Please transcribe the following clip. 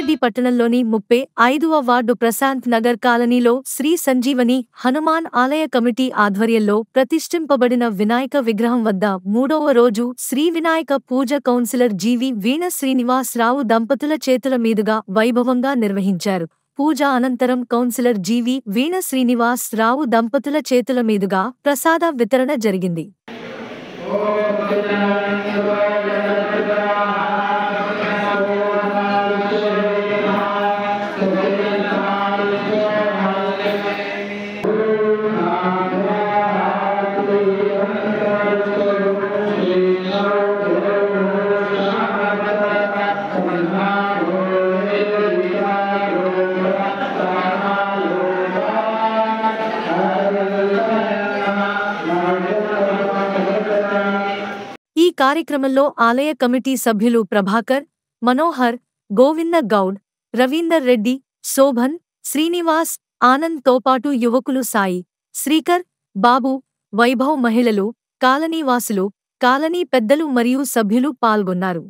రంగారెడ్డి పట్టణంలోని 35వ వార్డు ప్రశాంత్ నగర్ కాలనీలో శ్రీ సంజీవని హనుమాన్ ఆలయ కమిటీ ఆధ్వర్యంలో ప్రతిష్ఠింపబడిన వినాయక విగ్రహం వద్ద 3వ రోజు శ్రీ వినాయక పూజ కౌన్సిలర్ జీవి వీణ శ్రీనివాస్ రావు దంపతుల చేతుల మీదుగా వైభవంగా నిర్వహించారు. పూజ అనంతరం కౌన్సిలర్ జీవి వీణ శ్రీనివాస్ రావు దంపతుల చేతుల మీదుగా ప్రసాద వితరణ జరిగింది. ఈ కార్యక్రమంలో ఆలయ కమిటీ సభ్యులు ప్రభాకర్, మనోహర్, గోవింద గౌడ్, రవీందర్ రెడ్డి, శోభన్, శ్రీనివాస్, ఆనంద్ తో పాటు యువకులు సాయి, శ్రీకర్, బాబు, వైభవ్, మహిళలు, కాలనీవాసులు, కాలనీ పెద్దలు మరియు సభ్యులు పాల్గొన్నారు.